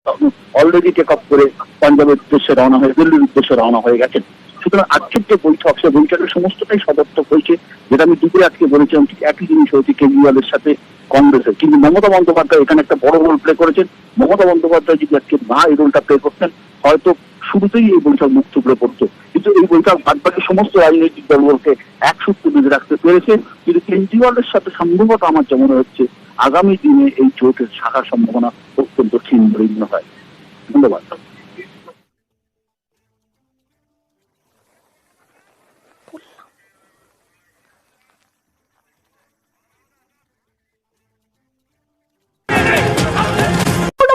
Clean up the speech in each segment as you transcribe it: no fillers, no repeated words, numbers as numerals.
Already take off করে পাঞ্জাবের উদ্দেশ্যে রওনা হয়ে দিল্লির উদ্দেশ্যে রওনা হয়ে গেছেন। সুতরাং আজকের যে বৈঠক, সে বৈঠকের সমস্তটাই সদর্থক হয়েছে। যেটা আমি দুপুরে আজকে বলেছিলাম, ঠিক একই জিনিস হয়েছে কেজরিওয়ালের সাথে কংগ্রেসের। কিন্তু মমতা বন্দ্যোপাধ্যায় এখানে একটা বড় রোল প্লে করেছেন। মমতা বন্দ্যোপাধ্যায় যদি আজকে না এই রোলটা প্লে করতেন, হয়তো শুরুতেই এই বৈঠক মুখ থুবড়ে পড়তো। কিন্তু এই বৈঠক বাদবাকি সমস্ত রাজনৈতিক দলগুলোকে এক সূত্রে বেঁধে রাখতে পেরেছে। কিন্তু কেজরিওয়ালের সাথে সম্ভবত আমার যেমন হচ্ছে, আগামী দিনে এই জোটের শাখার সম্ভাবনা অত্যন্ত ক্ষীণ হয়। ধন্যবাদ।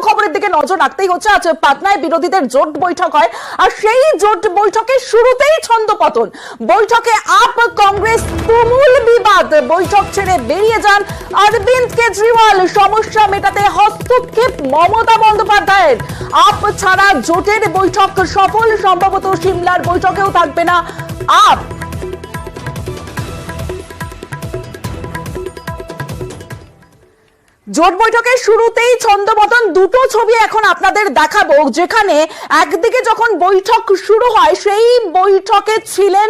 খবরের দিকে নজর রাখতেই হচ্ছে। আজ পাটনায় বিরোধীদের জোট বৈঠক হয়, আর সেই জোট বৈঠকের শুরুতেই ছন্দপতন। বৈঠকে আপ কংগ্রেস তুমুল বিবাদ। বৈঠক ছেড়ে বেরিয়ে যান অরবিন্দ কেজরিওয়াল। সমস্যা মেটাতে হস্তক্ষেপ মমতা বন্দ্যোপাধ্যায়ের। আপ ছাড়া জোটের বৈঠক সফল, সম্ভবত সিমলার বৈঠকেও থাকবে না আপ। জোট বৈঠকের শুরুতেই ছন্দপতন। দুটো ছবি এখন আপনাদের দেখাবো, যেখানে একদিকে যখন বৈঠক শুরু হয় সেই বৈঠকে ছিলেন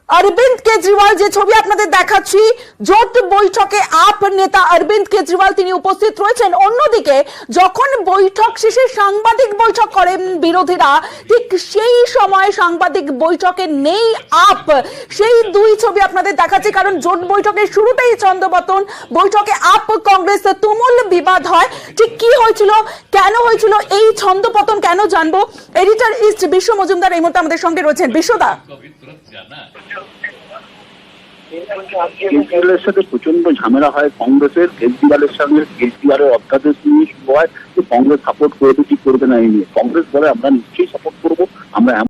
অরবিন্দ কেজরিওয়াল। যে ছবি আপনাদের দেখাচ্ছি, জোট বৈঠকে আপ নেতা অরবিন্দ কেজরিওয়াল তিনি উপস্থিত রয়েছেন। অন্যদিকে যখন বৈঠক শেষে সাংবাদিক বৈঠক করেন বিরোধীরা, ঠিক সেই সময় সাংবাদিক বৈঠকে নেই আপ। সেই দুই ছবি আপনাদের দেখাচ্ছি, কারণ জোট বৈঠকের শুরুতেই ছন্দপতন। বৈঠকে আপ কংগ্রেস তুমুল বিবাদ হয়। ঠিক কি হয়েছিল, কেন হয়েছিল এই ছন্দপতন, কেন জানবো। এডিটর ইস্ট বিশ্ব মজুমদার এই মুহূর্তে আমাদের সঙ্গে রয়েছেন। বিশ্বদা, কেজরিওয়ালের সাথে প্রচন্ড ঝামেলা হয় কংগ্রেসের। কেজরিওয়ালের সঙ্গে কেজরিওয়ালের অধ্যাদেশ নিয়ে শুরু হয় যে কংগ্রেস সাপোর্ট করবে কি করবে না এই নিয়ে। কংগ্রেস বলে আমরা নিশ্চয়ই সাপোর্ট করবো, আমরা